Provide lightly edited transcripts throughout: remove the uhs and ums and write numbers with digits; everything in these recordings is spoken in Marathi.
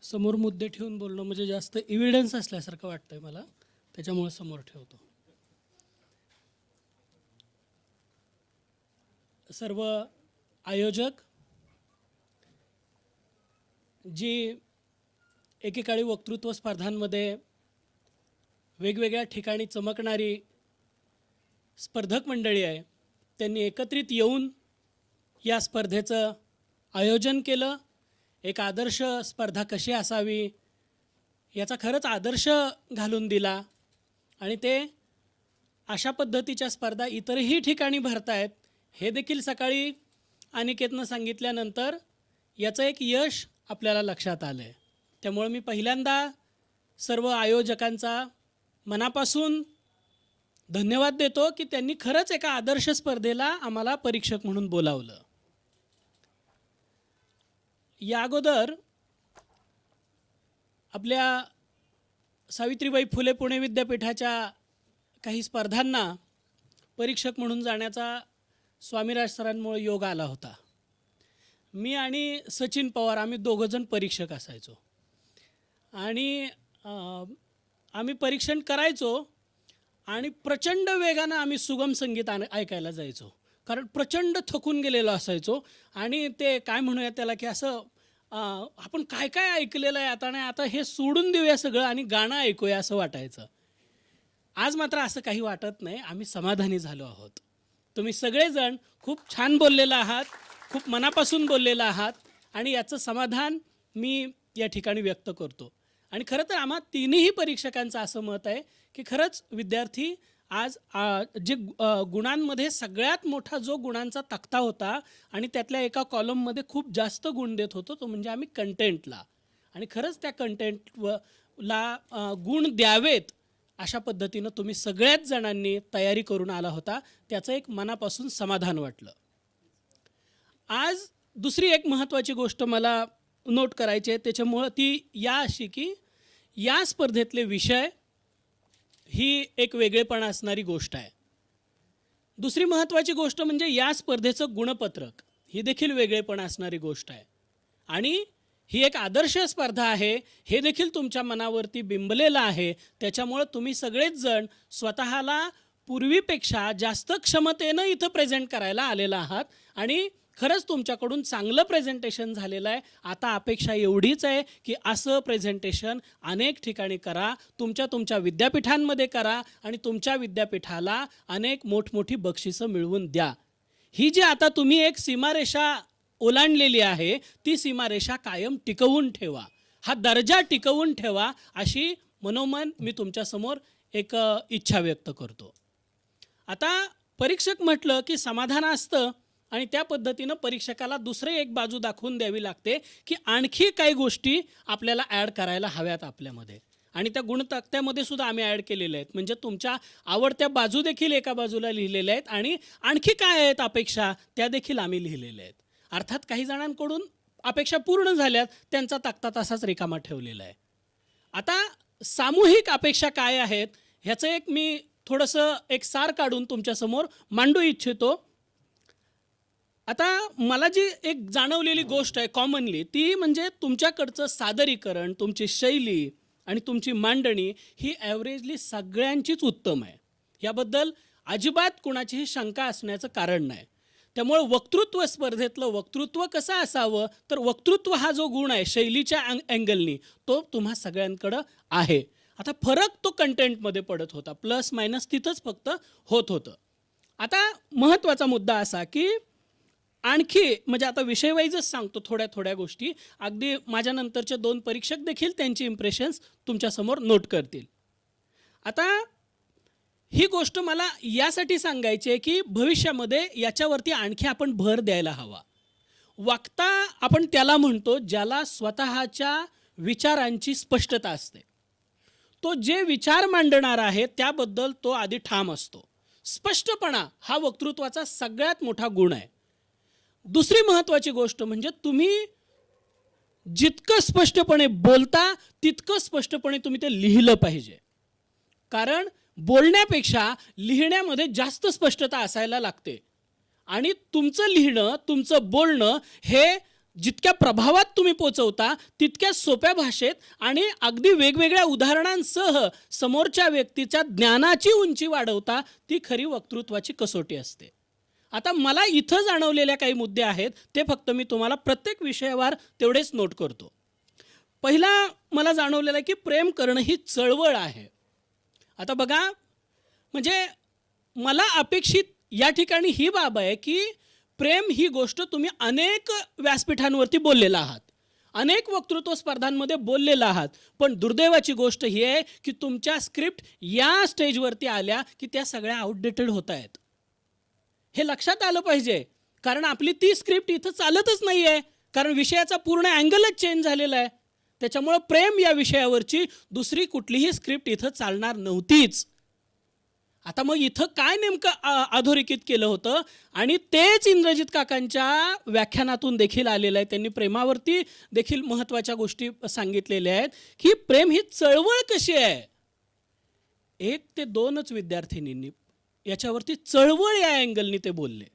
समोर मुद्दे ठेवून बोलणं म्हणजे जास्त एव्हिडन्स असल्यासारखं वाटतंय मला, त्याच्यामुळे समोर ठेवतो. सर्व आयोजक, जी एकेकाळी वक्तृत्व स्पर्धांमध्ये वेगवेगळ्या ठिकाणी चमकणारी स्पर्धक मंडळी आहे, त्यांनी एकत्रित येऊन या स्पर्धेचं आयोजन केलं. एक आदर्श स्पर्धा कशी असावी याचा खरंच आदर्श घालून दिला आणि ते अशा पद्धतीच्या स्पर्धा इतरही ठिकाणी भरत आहेत हे देखील सकाळी अनिकेतनं सांगितल्यानंतर याचं एक यश आपल्याला लक्षात आलं आहे. त्यामुळे मी पहिल्यांदा सर्व आयोजकांचा मनापासून धन्यवाद देतो की त्यांनी खरंच एका आदर्श स्पर्धेला आम्हाला परीक्षक म्हणून बोलावलं. या अगोदर आपल्या सावित्रीबाई फुले पुणे विद्यापीठाच्या काही स्पर्धांना परीक्षक म्हणून जाण्याचा स्वामीराज सरांमुळे योग आला होता. मी आणि सचिन पवार आम्ही दोघंजण परीक्षक असायचो आणि आम्ही परीक्षण करायचो आणि प्रचंड वेगानं आम्ही सुगम संगीत ऐकायला जायचो, कारण प्रचंड थकून गेलेलो असायचो. आणि ते काय म्हणूया त्याला की असं आपण काय काय ऐकलेलं आहे आता, नाही आता हे सोडून देऊया सगळं आणि गाणं ऐकूया असं वाटायचं. आज मात्र असं काही वाटत नाही. आम्ही समाधानी झालो आहोत. तुम्ही सगळेजण खूप छान बोललेला आहात, खूप मनापासून बोललेला आहात आणि याचं समाधान मी या ठिकाणी व्यक्त करतो. आणि खरं तर आम्हा तिन्ही परीक्षकांचं असं मत आहे की खरंच विद्यार्थी आज जे गुणांमध्ये सगळ्यात मोठा जो गुणांचा तक्ता होता आणि त्यातल्या एका कॉलममध्ये खूप जास्त गुण देत होतो तो म्हणजे आम्ही कंटेंटला. आणि खरंच त्या कंटेंटला गुण द्यावेत अशा पद्धतीनं तुम्ही सगळ्याच जणांनी तयारी करून आला होता. त्याचं एक मनापासून समाधान वाटलं. आज दुसरी एक महत्त्वाची गोष्ट मला नोट करायची आहे, त्याच्यामुळं ती या अशी की या स्पर्धेतले विषय ही एक वेगळेपणा असणारी गोष्ट आहे. दुसरी महत्त्वाची गोष्ट म्हणजे या स्पर्धेचं गुणपत्रक ही देखील वेगळेपणा असणारी गोष्ट आहे. आणि ही एक आदर्श स्पर्धा आहे हे देखील तुमच्या मनावरती बिंबलेलं आहे. त्याच्यामुळं तुम्ही सगळेच जण स्वतःला पूर्वीपेक्षा जास्त क्षमतेनं इथं प्रेझेंट करायला आलेला आहात आणि खरंच तुमच्याकडून चांगलं प्रेझेंटेशन झालेलं आहे. आता अपेक्षा एवढीच आहे की असं प्रेझेंटेशन अनेक ठिकाणी करा, तुमच्या विद्यापीठांमध्ये करा आणि तुमच्या विद्यापीठाला अनेक मोठमोठी बक्षिसं मिळवून द्या. ही जी आता तुम्ही एक सीमारेषा ओलांडलेली आहे ती सीमारेषा कायम टिकवून ठेवा, हा दर्जा टिकवून ठेवा अशी मनोमन मी तुमच्यासमोर एक इच्छा व्यक्त करतो. आता परीक्षक म्हटलं की समाधान असतं आणि त्या पद्धतीनं परीक्षकाला दुसरे एक बाजू दाखवून द्यावी लागते की आणखी काही गोष्टी आपल्याला ॲड करायला हव्यात आपल्यामध्ये. आणि त्या गुणतक्त्यामध्ये सुद्धा आम्ही ॲड केलेल्या आहेत. म्हणजे तुमच्या आवडत्या बाजू देखील एका बाजूला लिहिलेल्या आहेत आणि आणखी काय आहेत अपेक्षा त्या देखील आम्ही लिहिलेल्या आहेत. अर्थात काही जणांकडून अपेक्षा पूर्ण झाल्यात, त्यांचा तक्ता तसाच रिकामा ठेवलेला आहे. आता सामूहिक अपेक्षा काय आहेत ह्याचं एक मी थोडंसं एक सार काढून तुमच्यासमोर मांडू इच्छितो. आता मला जी एक जाणवलेली गोष्ट आहे कॉमनली ती म्हणजे तुमच्याकडचं सादरीकरण, तुमची शैली आणि तुमची मांडणी ही ॲव्हरेजली सगळ्यांचीच उत्तम आहे. याबद्दल अजिबात कुणाचीही शंका असण्याचं कारण नाही. त्यामुळे वक्तृत्व स्पर्धेतलं वक्तृत्व कसं असावं तर वक्तृत्व हा जो गुण आहे शैलीच्या अँगलनी तो तुम्हा सगळ्यांकडं आहे. आता फरक तो कंटेंटमध्ये पडत होता, प्लस मायनस तिथंच फक्त होत होतं. आता महत्त्वाचा मुद्दा असा की आणखी म्हणजे आता विषय वाईजच सांगतो थोड्या गोष्टी, अगदी माझ्यानंतरचे 2 परीक्षक देखील त्यांची इम्प्रेशन्स तुमच्यासमोर नोट करतील. आता ही गोष्ट मला यासाठी सांगायची आहे की भविष्यामध्ये याच्यावरती आणखी आपण भर द्यायला हवा. वक्ता आपण त्याला म्हणतो ज्याला स्वतःच्या विचारांची स्पष्टता असते. तो जे विचार मांडणार आहे त्याबद्दल तो आधी ठाम असतो. स्पष्टपणा हा वक्तृत्वाचा सगळ्यात मोठा गुण आहे. दुसरी महत्त्वाची गोष्ट म्हणजे तुम्ही जितकं स्पष्टपणे बोलता तितकं स्पष्टपणे तुम्ही ते लिहिलं पाहिजे. कारण बोलण्यापेक्षा लिहिण्यामध्ये जास्त स्पष्टता असायला लागते आणि तुमचं लिहिणं तुमचं बोलणं हे जितक्या प्रभावात तुम्ही पोचवता तितक्या सोप्या भाषेत आणि अगदी वेगवेगळ्या उदाहरणांसह समोरच्या व्यक्तीच्या ज्ञानाची उंची वाढवता, ती खरी वक्तृत्वाची कसोटी असते. आता मला इथं जाणवलेल्या काही मुद्दे आहेत, ते फक्त मी तुम्हाला प्रत्येक विषयावर तेवढेच नोट करतो. पहिला मला जाणवलेलं आहे की प्रेम करणं ही चळवळ आहे. आता बघा, म्हणजे मला अपेक्षित या ठिकाणी ही बाब आहे की प्रेम ही गोष्ट तुम्ही अनेक व्यासपीठांवरती बोललेला आहात, अनेक वक्तृत्व स्पर्धांमध्ये बोललेला आहात, पण दुर्दैवाची गोष्ट ही आहे की तुमच्या स्क्रिप्ट या स्टेजवरती आल्या की त्या सगळ्या आउटडेटेड होत आहेत. हे लक्षात आलं पाहिजे, कारण आपली ती स्क्रिप्ट इथं चालतच नाही आहे, कारण विषयाचा पूर्ण अँगलच चेंज झालेला आहे. त्याच्यामुळं प्रेम या विषयावरची दुसरी कुठलीही स्क्रिप्ट इथं चालणार नव्हतीच. आता मग इथं काय नेमकं अधोरेखित केलं होतं, आणि तेच इंद्रजित काकांच्या व्याख्यानातून देखील आलेलं आहे. त्यांनी प्रेमावरती देखील महत्त्वाच्या गोष्टी सांगितलेल्या आहेत की प्रेम ही चळवळ कशी आहे. 1 ते 2च विद्यार्थिनींनी याच्यावरती चळवळ या अँगलनी ते बोलले.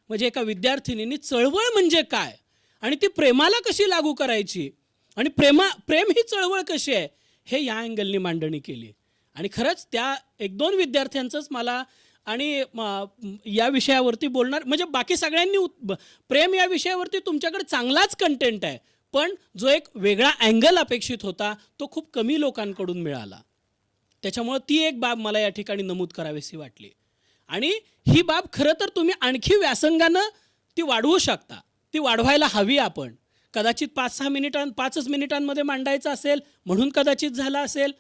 म्हणजे एका विद्यार्थिनींनी चळवळ म्हणजे काय आणि ती प्रेमाला कशी लागू करायची आणि प्रेम ही चळवळ कशी आहे, हे या अँगलनी मांडणी केली. आणि खरंच त्या 1-2 विद्यार्थ्यांचंच मला आणि या विषयावरती बोलणार, म्हणजे बाकी सगळ्यांनी प्रेम या विषयावरती तुमच्याकडे चांगलाच कंटेंट आहे, पण जो एक वेगळा अँगल अपेक्षित होता तो खूप कमी लोकांकडून मिळाला. त्याच्यामुळं ती एक बाब मला या ठिकाणी नमूद करावीशी वाटली. आणि ही बाब खरं तर तुम्ही आणखी व्यासंगानं ती वाढवू शकता, ती वाढवायला हवी. आपण कदाचित 5-6 मिनिटांमध्ये मांडायचं असेल म्हणून कदाचित झालं असेल.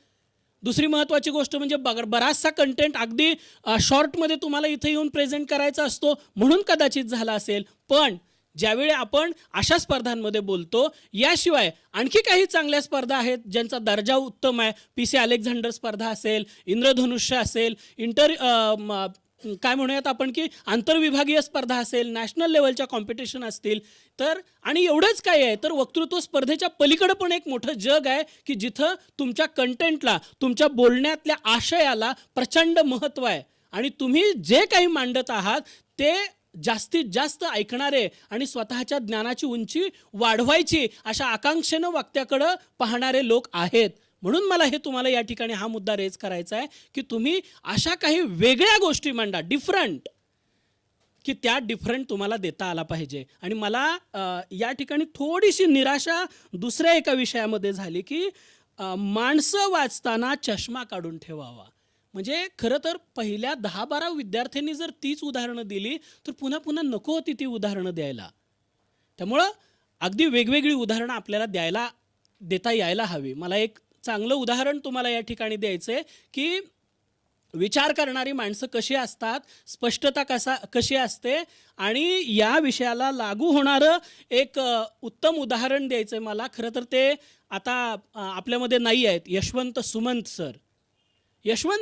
दुसरी महत्त्वाची गोष्ट म्हणजे बराचसा कंटेंट अगदी शॉर्टमध्ये तुम्हाला इथे येऊन प्रेझेंट करायचा असतो म्हणून कदाचित झाला असेल. पण ज्यावेळी आपण अशा स्पर्धांमध्ये बोलतो, याशिवाय आणखी काही चांगल्या स्पर्धा आहेत ज्यांचा दर्जा उत्तम आहे. PC अलेक्झांडर स्पर्धा असेल, इंद्रधनुष्य असेल, काय म्हणूयात आपण की आंतरविभागीय स्पर्धा असेल, नॅशनल लेवलच्या कॉम्पिटिशन असतील. तर आणि एवढंच काय आहे तर वक्तृत्व स्पर्धेच्या पलीकडं पण एक मोठं जग आहे की जिथं तुमच्या कंटेंटला, तुमच्या बोलण्यातल्या आशयाला प्रचंड महत्त्व आहे. आणि तुम्ही जे काही मांडत आहात ते जास्तीत जास्त ऐकणारे आणि स्वतःच्या ज्ञानाची उंची वाढवायची अशा आकांक्षेनं वक्त्याकडं पाहणारे लोक आहेत. म्हणून मला हे तुम्हाला या ठिकाणी हा मुद्दा रेज करायचा आहे की तुम्ही अशा काही वेगळ्या गोष्टी मांडा, डिफरंट, की त्या डिफरंट तुम्हाला देता आला पाहिजे. आणि मला या ठिकाणी थोडीशी निराशा दुसऱ्या एका विषयामध्ये झाली की माणसं वाचताना चष्मा काढून ठेवावा. म्हणजे खरं तर पहिल्या 10-12 विद्यार्थ्यांनी जर तीच उदाहरणं दिली तर पुन्हा पुन्हा नको होती ती उदाहरणं द्यायला. त्यामुळं अगदी वेगवेगळी उदाहरणं आपल्याला देता यायला हवी. मला एक चांगलं उदाहरण तुम्हाला या ठिकाणी द्यायचं आहे की विचार करणारी माणसं कशी असतात, स्पष्टता कशी असते, आणि या विषयाला लागू होणारं एक उत्तम उदाहरण द्यायचं आहे मला. खरं तर ते आता आपल्यामध्ये नाही आहेत. यशवंत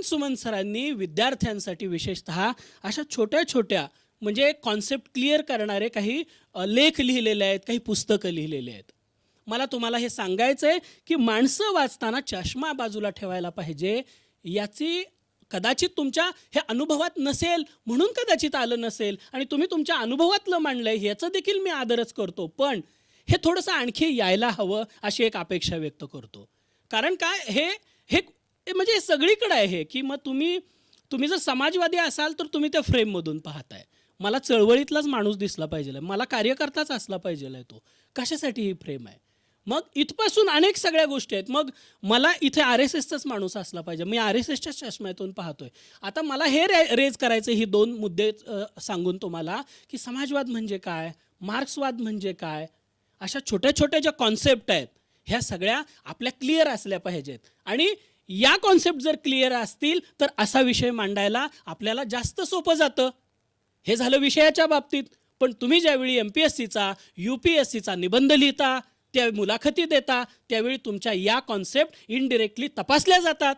सुमंत सरांनी विद्यार्थ्यांसाठी विशेषतः अशा छोट्या छोट्या म्हणजे कॉन्सेप्ट क्लिअर करणारे काही लेख लिहिलेले आहेत, काही पुस्तकं लिहिलेले आहेत. मला तुम्हाला हे सांगायचं आहे की माणसं वाचताना चष्मा बाजूला ठेवायला पाहिजे. याची कदाचित तुमच्या हे अनुभवात नसेल म्हणून कदाचित आलं नसेल, आणि तुम्ही तुमच्या अनुभवातलं मांडलं आहे याचं देखील मी आदरच करतो, पण हे थोडंसं आणखी यायला हवं अशी एक अपेक्षा व्यक्त करतो. कारण काय, हे म्हणजे सगळीकडे आहे हे की मग तुम्ही जर समाजवादी असाल तर तुम्ही त्या फ्रेममधून पाहताय. मला चळवळीतलाच माणूस दिसला पाहिजे, मला कार्यकर्ताच असला पाहिजे. तो कशासाठी ही फ्रेम आहे. मग इथपासून अनेक सगळ्या गोष्टी आहेत. मग मला इथे RSSचाच माणूस असला पाहिजे, मी RSSच्या चष्म्यातून पाहतोय. आता मला हे रेज करायचे ही 2 मुद्दे सांगून तुम्हाला की समाजवाद म्हणजे काय, मार्क्सवाद म्हणजे काय, अशा छोट्या छोट्या ज्या कॉन्सेप्ट आहेत ह्या सगळ्या आपल्या क्लिअर असल्या पाहिजेत. आणि या कॉन्सेप्ट जर क्लिअर असतील तर असा विषय मांडायला आपल्याला जास्त सोपं जातं. हे झालं विषयाच्या बाबतीत. पण तुम्ही ज्यावेळी MPSCचा UPSCचा निबंध लिहिता, त्या मुलाखती देता, त्यावेळी तुमच्या या कॉन्सेप्ट इनडिरेक्टली तपासल्या जातात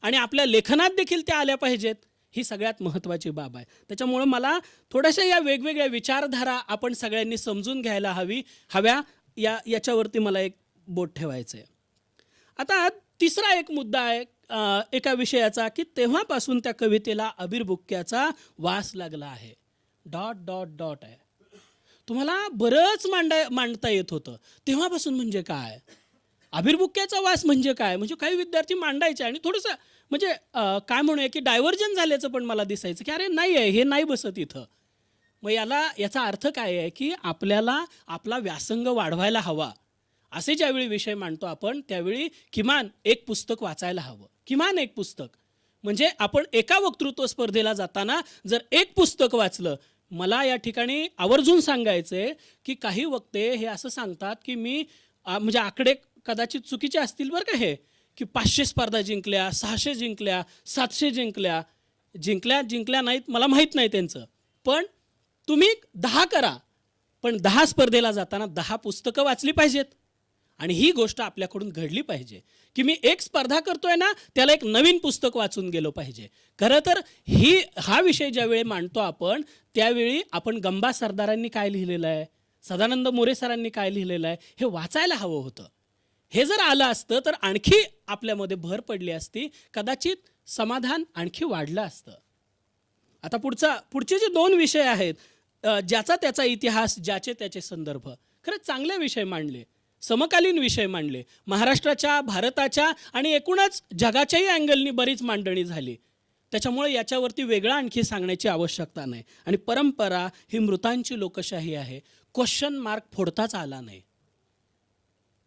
आणि आपल्या लेखनात देखील त्या आल्या पाहिजेत. ही सगळ्यात महत्त्वाची बाब आहे. त्याच्यामुळं मला थोड्याशा या वेगवेगळ्या विचारधारा आपण सगळ्यांनी समजून घ्यायला हव्या याच्यावरती मला एक बोट ठेवायचं आहे. आता तिसरा एक मुद्दा आहे एका विषयाचा की तेव्हापासून त्या कवितेला अबीर बुक्क्याचा वास लागला आहे. ... आहे. तुम्हाला बरंच मांडता येत होतं. तेव्हापासून म्हणजे काय, आभिर्भुक्याचा वास म्हणजे काय, म्हणजे काही विद्यार्थी मांडायचे आणि थोडंसं म्हणजे काय म्हणूया की डायव्हर्जन झाल्याचं पण मला दिसायचं की अरे नाही आहे, हे नाही बसत इथं. मग याचा अर्थ काय आहे की आपल्याला आपला व्यासंग वाढवायला हवा. असे ज्यावेळी विषय मांडतो आपण त्यावेळी किमान एक पुस्तक वाचायला हवं, किमान एक पुस्तक. म्हणजे आपण एका वक्तृत्व स्पर्धेला जाताना जर एक पुस्तक वाचलं, मला या ठिकाणी आवर्जून सांगायचं आहे की काही वक्ते हे असं सांगतात की मी म्हणजे आकडे कदाचित चुकीचे असतील बरं का हे, की 500 स्पर्धा जिंकल्या, 600 जिंकल्या, 700 जिंकल्या नाहीत, मला माहीत नाही त्यांचं. पण तुम्ही 10 करा, पण 10 स्पर्धेला जाताना 10 पुस्तकं वाचली पाहिजेत. आणि ही गोष्ट आपल्याकडून घडली पाहिजे की मी एक स्पर्धा करतोय ना, त्याला एक नवीन पुस्तक वाचून गेलो पाहिजे. खरं तर हा विषय ज्यावेळी मांडतो आपण, त्यावेळी आपण गंबा सरदारांनी काय लिहिलेलं आहे, सदानंद मोरे सरांनी काय लिहिलेलं आहे, हे वाचायला हवं होतं. हे जर आलं असतं तर आणखी आपल्यामध्ये भर पडली असती, कदाचित समाधान आणखी वाढलं असतं. आता पुढचे जे 2 विषय आहेत, ज्याचा त्याचा इतिहास, ज्याचे त्याचे संदर्भ, खरंच चांगले विषय मांडले, समकालीन विषय मांडले. महाराष्ट्राच्या, भारताच्या आणि एकूणच जगाच्याही अँगलनी बरीच मांडणी झाली. त्याच्यामुळे याच्यावरती वेगळं आणखी सांगण्याची आवश्यकता नाही. आणि परंपरा ही मृतांची लोकशाही आहे. क्वेश्चन मार्क फोडताच आला नाही.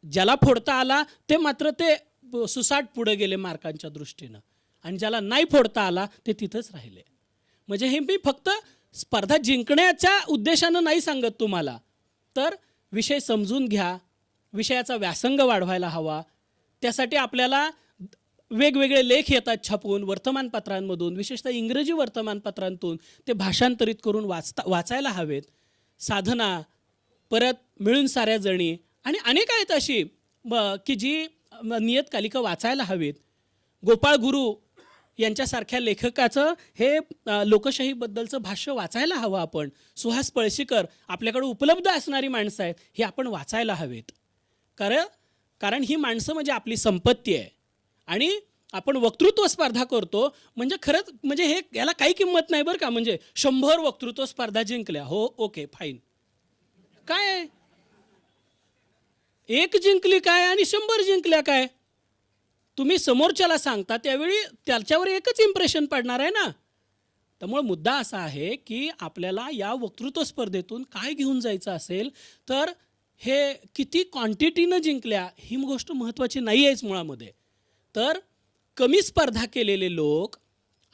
ज्याला फोडता आला ते मात्र ते सुसाट पुढे गेले मार्कांच्या दृष्टीनं, आणि ज्याला नाही फोडता आला ते तिथंच राहिले. म्हणजे हे मी फक्त स्पर्धा जिंकण्याच्या उद्देशानं नाही सांगत तुम्हाला, तर विषय समजून घ्या, विषयाचा व्यासंग वाढवायला हवा. त्यासाठी आपल्याला वेगवेगळे लेख येतात छापून वर्तमानपत्रांमधून, विशेषतः इंग्रजी वर्तमानपत्रांतून ते भाषांतरित करून वाचायला हवेत. साधना, परत मिळून साऱ्या जणी आणि अनेक आहेत अशी की जी नियतकालिकं वाचायला हवीत. गोपाळ गुरु यांच्यासारख्या लेखकाचं हे लोकशाहीबद्दलचं भाष्य वाचायला हवं आपण. सुहास पळशीकर आपल्याकडे उपलब्ध असणारी माणसं आहेत, हे आपण वाचायला हवेत. कारण ही माणसं म्हणजे आपली संपत्ती आहे. आणि आपण वक्तृत्व स्पर्धा करतो म्हणजे खरंच म्हणजे याला काही किंमत नाही बरं का. म्हणजे 100 वक्तृत्व स्पर्धा जिंकल्या, हो ओके फाईन, काय आहे, एक जिंकली काय आणि 100 जिंकल्या काय, तुम्ही समोरच्याला सांगता त्यावेळी त्याच्यावर एकच इम्प्रेशन पडणार आहे ना. त्यामुळे मुद्दा असा आहे की आपल्याला या वक्तृत्व स्पर्धेतून काय घेऊन जायचं असेल तर हे किती क्वांटिटीनं जिंकल्या ही गोष्ट महत्त्वाची नाही आहेच मुळामध्ये. तर कमी स्पर्धा केलेले लोक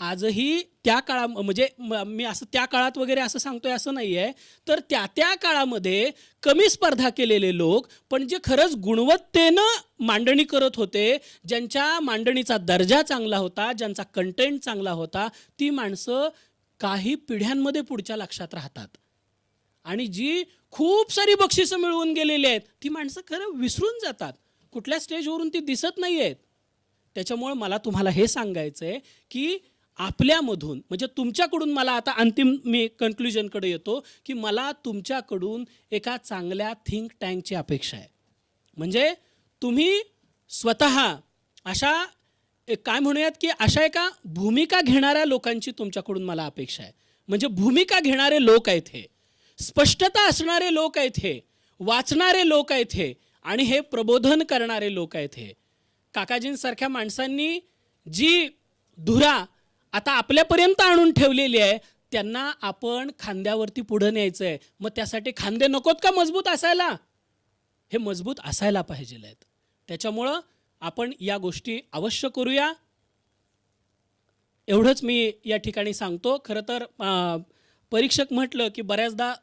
आजही त्या म्हणजे मी असं त्या काळात वगैरे असं सांगतोय असं नाही आहे, तर त्या काळामध्ये कमी स्पर्धा केलेले लोक पण जे खरंच गुणवत्तेनं मांडणी करत होते, ज्यांच्या मांडणीचा दर्जा चांगला होता, ज्यांचा कंटेंट चांगला होता, ती माणसं काही पिढ्यांमध्ये पुढच्या लक्षात राहतात. आणि जी खूप सारी बक्षिसं मिळवून गेलेली आहेत ती माणसं खरं विसरून जातात, कुठल्या स्टेजवरून ती दिसत नाही आहेत. त्याच्यामुळे मला तुम्हाला हे सांगायचं आहे की आपल्यामधून म्हणजे तुमच्याकडून मला आता अंतिम मी कन्क्ल्युजनकडे येतो की मला तुमच्याकडून एका चांगल्या थिंक टँकची अपेक्षा आहे. म्हणजे तुम्ही स्वतः अशा काय म्हणूयात की अशा एका भूमिका घेणाऱ्या लोकांची तुमच्याकडून मला अपेक्षा आहे. म्हणजे भूमिका घेणारे लोक आहेत हे, स्पष्टता असणारे लोक आहेत हे, वाचणारे लोक आहेत हे, आणि हे प्रबोधन करणारे लोक आहेत हे. काकाजींसारख्या माणसांनी जी धुरा आता आपल्यापर्यंत आणून ठेवलेली आहे त्यांना आपण खांद्यावरती पुढं न्यायचं आहे. मग त्यासाठी खांदे नकोत का मजबूत असायला, हे मजबूत असायला पाहिजे आहेत. त्याच्यामुळं आपण या गोष्टी अवश्य करूया, एवढंच मी या ठिकाणी सांगतो. खरं तर परीक्षक म्हटलं की बऱ्याचदा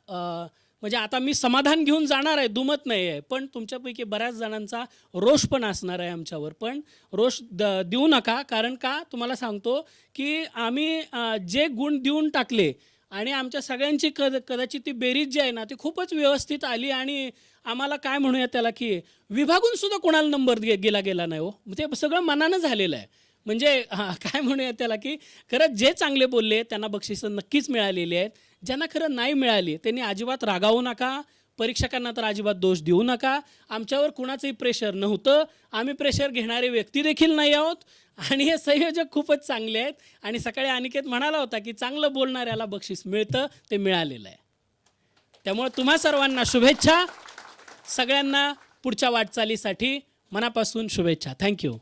म्हणजे आता मी समाधान घेऊन जाणार आहे, दुमत नाही आहे, पण तुमच्यापैकी बऱ्याच जणांचा रोष पण असणार आहे आमच्यावर. पण रोष देऊ नका, कारण का तुम्हाला सांगतो की आम्ही जे गुण देऊन टाकले आणि आमच्या सगळ्यांची कदाचित ती बेरीज जी आहे ना ती खूपच व्यवस्थित आली आणि आम्हाला काय म्हणूया त्याला की विभागून सुद्धा कोणाला नंबर गेला नाही हो, ते सगळं मनानं झालेलं आहे. म्हणजे काय म्हणूया त्याला की खरंच जे चांगले बोलले त्यांना बक्षिसं नक्कीच मिळालेली आहेत, ज्यांना खरं नाही मिळाली त्यांनी अजिबात रागावू नका, परीक्षकांना तर अजिबात दोष देऊ नका. आमच्यावर कुणाचंही प्रेशर नव्हतं, आम्ही प्रेशर घेणारे व्यक्ती देखील नाही आहोत, आणि हे संयोजक खूपच चांगले आहेत. आणि सकाळी अनिकेत म्हणाला होता की चांगलं बोलणाऱ्याला बक्षीस मिळतं, ते मिळालेलं आहे. त्यामुळे तुम्हा सर्वांना शुभेच्छा. सगळ्यांना पुढच्या वाटचालीसाठी मनापासून शुभेच्छा. थँक्यू.